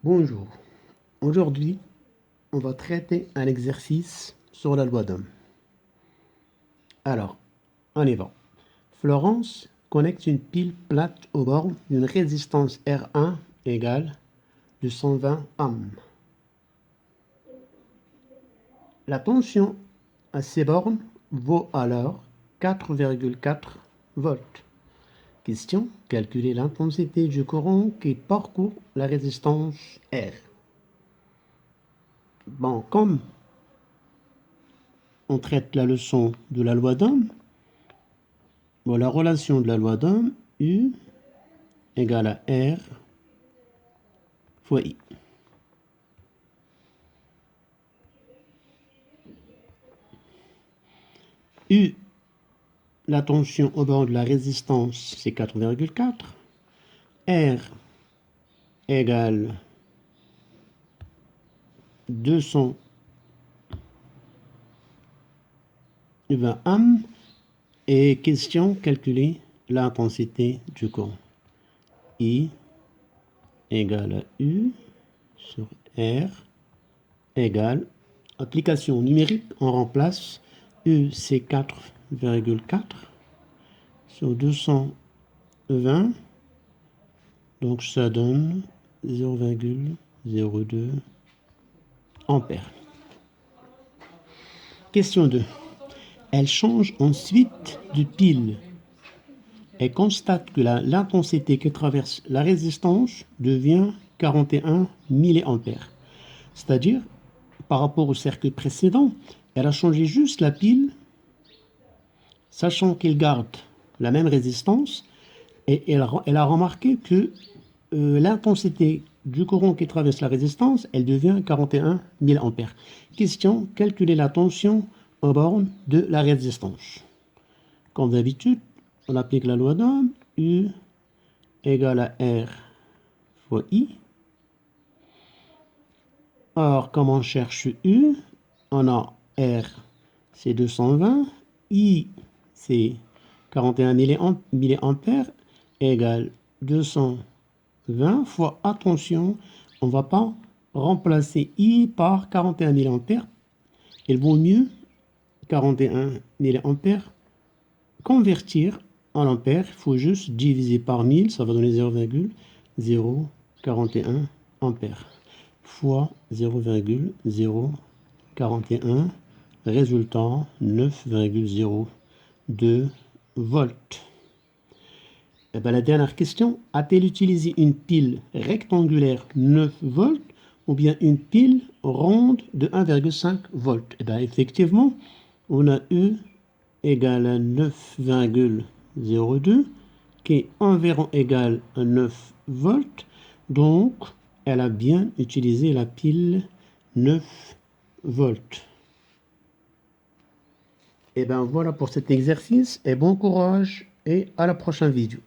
Bonjour. Aujourd'hui, on va traiter un exercice sur la loi d'Ohm. Alors, on y va. Florence connecte une pile plate aux bornes d'une résistance R1 égale de 120 ohms. La tension à ces bornes vaut alors 4,4 volts. Question, calculer l'intensité du courant qui parcourt la résistance R. Bon, comme on traite la leçon de la loi d'Ohm, bon, la relation de la loi d'Ohm, U égale à R fois I. U, la tension au bord de la résistance, c'est 4,4. R égale 220 ohms. Et question, calculer l'intensité du courant. I égale à U sur R égale, application numérique, on remplace U, c'est 4,4 sur 220, donc ça donne 0,02 ampères. Question 2. Elle change ensuite de pile et constate que l'intensité qui traverse la résistance devient 41 milliampères. C'est-à-dire, par rapport au circuit précédent, elle a changé juste la pile, sachant qu'il garde la même résistance, et elle a remarqué que l'intensité du courant qui traverse la résistance, elle devient 41 milliampères. Question, calculer la tension en borne de la résistance. Comme d'habitude, on applique la loi d'Ohm, U égale à R fois I. Or, comme on cherche U, on a R, c'est 220, I, c'est 41 milliampères, égale 220 fois, attention, on ne va pas remplacer I par 41 milliampères. Il vaut mieux 41 milliampères convertir en ampères. Il faut juste diviser par 1000, ça va donner 0,041 ampères fois 0,041, résultant 9,02 volts. Et bien, la dernière question, a-t-elle utilisé une pile rectangulaire 9 volts ou bien une pile ronde de 1,5 volts? Et bien, effectivement, on a E égale à 9,02 qui est environ égal à 9 volts. Donc, elle a bien utilisé la pile 9 volts. Et bien voilà pour cet exercice et bon courage et à la prochaine vidéo.